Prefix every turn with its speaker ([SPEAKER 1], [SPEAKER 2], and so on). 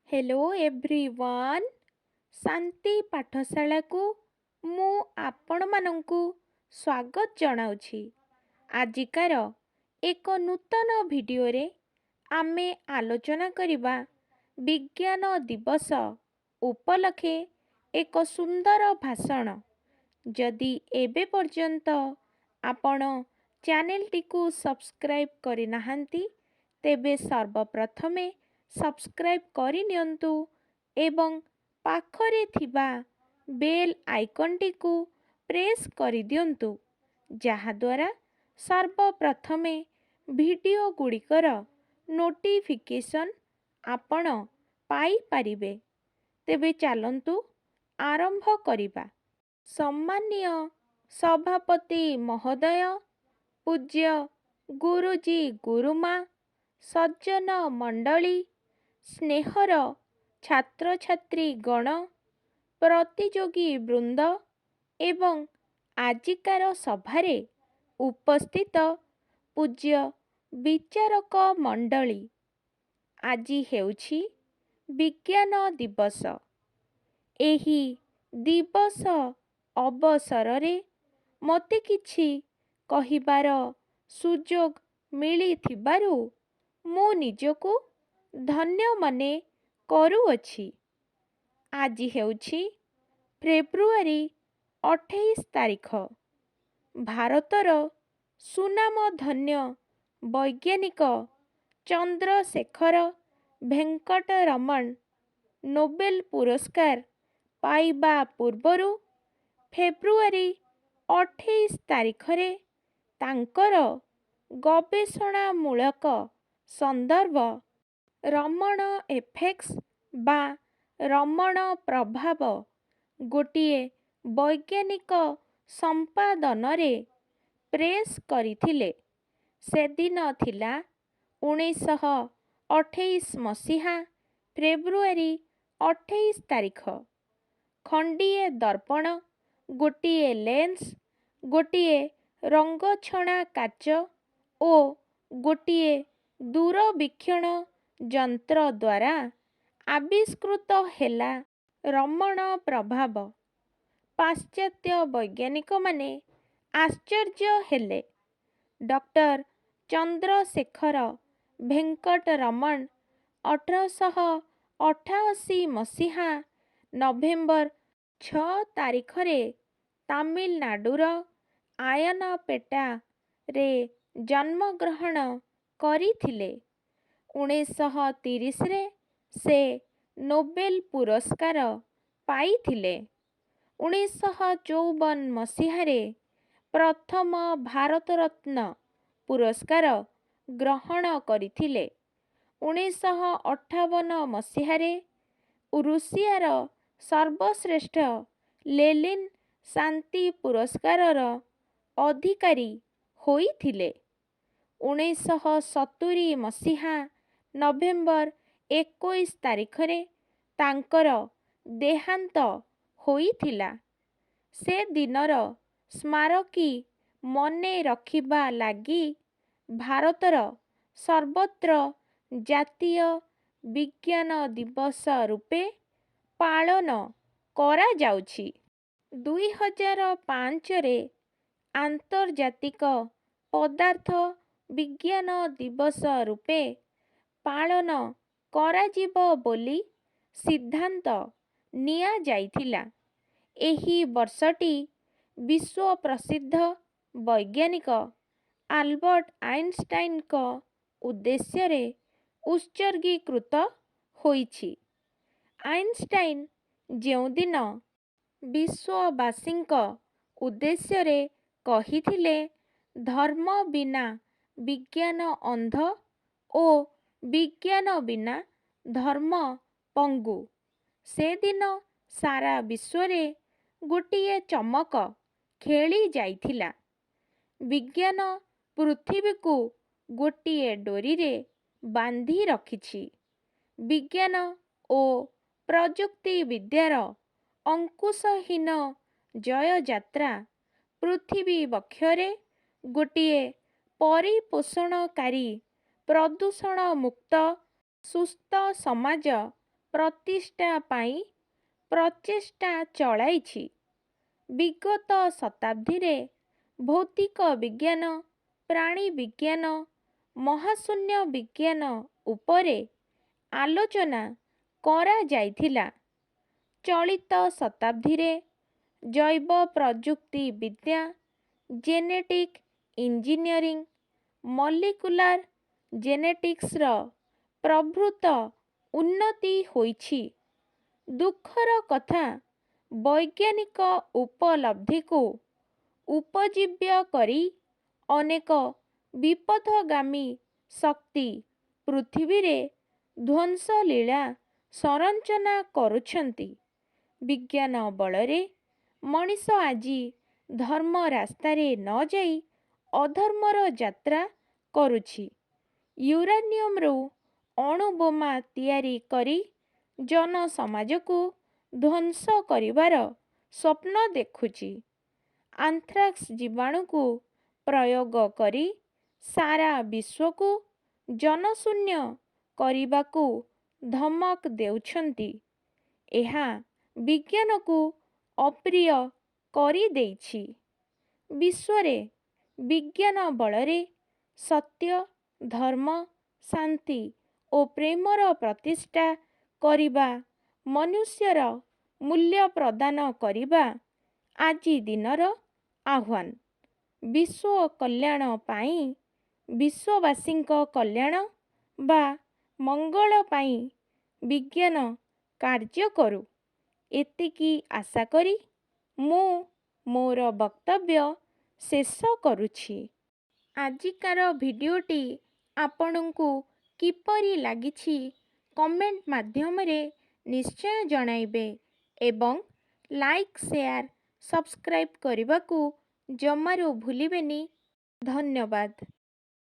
[SPEAKER 1] Hello everyone शांति पाठशाला को मु आपण मानंकु स्वागत जनाउछि। आजिकार एक नूतन वीडियो रे आमे आलोचना करिबा विज्ञान दिवस उपलक्षे एक सुंदर भाषण। जदि एबे पर्यंत आपण चैनल टी को सब्सक्राइब करि नाहंती तेबे सर्वप्रथमे सब्सक्राइब करि नियंतु एवं पाखरे थिबा बेल आइकन टी को प्रेस करि दियंतु जहा द्वारा सर्वप्रथमे वीडियो गुड़िकर नोटिफिकेशन आपण पाई परिबे। तेबे चलंतु आरंभ करिबा। सम्मान्य सभापति महोदय, पूज्य गुरुजी गुरुमा, सज्जन मंडली, स्नेहर छात्र छात्री गण, प्रतियोगी वृंद एवं आजिकार सभारे उपस्थित पूज्य विचारक मंडली, आजि हेउछि विज्ञान दिवस। एही दिवस अवसर मते किछि कहिबार सुजोग मिलिथिबारु मु निजको धन्य मने करूअछि। आजि हेउछि फेब्रुआरी 28 तारिख। भारतर सुनाम धन्य वैज्ञानिक चंद्रशेखर भेंकट रमण नोबेल पुरस्कार पाइबा पूर्वरु फेब्रुआरी 28 तारिख रे तांकर गवेषणामूलक संदर्भ रमण एफेक्ट्स बा रमण प्रभाव गोटिए वैज्ञानिक संपादन रे प्रेस करिथिले। से दिन थिला 1928 मसीहा फेब्रुआरी 28 तारिख। खंडिए दर्पण, गोटिए लेंस, गोटिए रंगछणा काच ओ गोटिए दूरवीक्षण यंत्र द्वारा आविष्कृत हेला रमण प्रभाव। पाश्चात्य वैज्ञानिक माने आश्चर्य हेले। डॉक्टर चंद्रशेखर भेंकट रमण 1888 मसीहा नवेम्बर 6 तारिख रे तामिलनाडुर आयनपेटा रे जन्मग्रहण करिथिले। 1930 रे से नोबेल पुरस्कार पाइथिले। 1954 मसीहा रे प्रथम भारत रत्न पुरस्कार ग्रहण करिथिले। 1958 मसीहा रे रूसियार सर्वश्रेष्ठ लेनिन शांति पुरस्कारर अधिकारी होइथिले। 1970 मसीहा नवेम्बर 21 तारिख रे तांकर देहांत होइथिला। से दिनर स्मारकी मने रखिबा लागी भारतर सर्वत्र जातीय विज्ञान दिवस रूपे पालन करा जाउछि। 2005 रे आंतर्जातिक पदार्थ विज्ञान दिवस रूपे पालन कराजिबो बोली सिद्धांत निया जाइथिला। एही वर्षटी विश्व प्रसिद्ध वैज्ञानिक आल्बर्ट आइंस्टाइन को उद्देश्य रे उत्सर्गीकृत होइछि। आइंस्टाइन जेउ दिन विश्ववासींक उद्देश्य रे कहिथिले धर्म बिना विज्ञान अंध ओ विज्ञान बिना धर्म पंगु। से दिन सारा विश्व रे गोटिए चमक खेली जाइथिला। विज्ञान पृथ्वी को गोटिए डोरी रे बांधी रखिछि। विज्ञान ओ प्रजुक्ति विद्यार अंकुशहीन जय यात्रा पृथ्वी बक्षरे गोटिए परिपोषणकारी प्रदूषण मुक्त सुस्थ समाज ପ୍ରତିଷ୍ଠା ପାଇଁ ପ୍ରଚେଷ୍ଟା ଚଳାଇଛି। ବିଗତ ଶତାବ୍ଦୀରେ ଭୌତିକ ବିଜ୍ଞାନ, ପ୍ରାଣୀ ବିଜ୍ଞାନ, ମହାଶୂନ୍ୟ ବିଜ୍ଞାନ ଉପରେ ଆଲୋଚନା କରାଯାଇଥିଲା। ଚଳିତ ଶତାବ୍ଦୀରେ ଜୈବ ପ୍ରଯୁକ୍ତି ବିଦ୍ୟା, ଜେନେଟିକ୍ ଇଞ୍ଜିନିୟରିଂ, ମଲିକୁଲାର ଜେନେଟିକ୍ସର ପ୍ରଭୃତ ଉନ୍ନତି ହୋଇଛି। ଦୁଃଖର କଥା, ବୈଜ୍ଞାନିକ ଉପଲବ୍ଧିକୁ ଉପଜୀବ୍ୟ କରି ଅନେକ ବିପଥଗାମୀ ଶକ୍ତି ପୃଥିବୀରେ ଧ୍ୱଂସଲୀଳା ସଂରଚନା କରୁଛନ୍ତି। ବିଜ୍ଞାନ ବଳରେ ମଣିଷ ଆଜି ଧର୍ମ ରାସ୍ତାରେ ନ ଯାଇ ଅଧର୍ମର ଯାତ୍ରା କରୁଛି। ୟୁରାନିୟମରୁ ଅଣୁବୋମା ତିଆରି କରି ଜନସମାଜକୁ ଧ୍ୱଂସ କରିବାର ସ୍ୱପ୍ନ ଦେଖୁଛି। ଆନ୍ଥ୍ରାକ୍ସ ଜୀବାଣୁକୁ ପ୍ରୟୋଗ କରି ସାରା ବିଶ୍ୱକୁ ଜନଶୂନ୍ୟ କରିବାକୁ ଧମକ ଦେଉଛନ୍ତି। ଏହା ବିଜ୍ଞାନକୁ ଅପ୍ରିୟ କରିଦେଇଛି। ବିଶ୍ୱରେ ବିଜ୍ଞାନ ବଳରେ ସତ୍ୟ, ଧର୍ମ, ଶାନ୍ତି ଓ ପ୍ରେମର ପ୍ରତିଷ୍ଠା କରିବା, ମନୁଷ୍ୟର ମୂଲ୍ୟ ପ୍ରଦାନ କରିବା ଆଜି ଦିନର ଆହ୍ୱାନ। ବିଶ୍ୱ କଲ୍ୟାଣ ପାଇଁ, ବିଶ୍ୱବାସୀଙ୍କ କଲ୍ୟାଣ ବା ମଙ୍ଗଳ ପାଇଁ ବିଜ୍ଞାନ କାର୍ଯ୍ୟ କରୁ। ଏତିକି ଆଶା କରି ମୁଁ ମୋର ବକ୍ତବ୍ୟ ଶେଷ କରୁଛି। ଆଜିକାର ଭିଡ଼ିଓଟି ଆପଣଙ୍କୁ କିପରି ଲାଗିଛି କମେଣ୍ଟ ମାଧ୍ୟମରେ ନିଶ୍ଚୟ ଜଣାଇବେ ଏବଂ ଲାଇକ୍, ସେୟାର, ସବସ୍କ୍ରାଇବ୍ କରିବାକୁ ଜମାରୁ ଭୁଲିବେନି। ଧନ୍ୟବାଦ।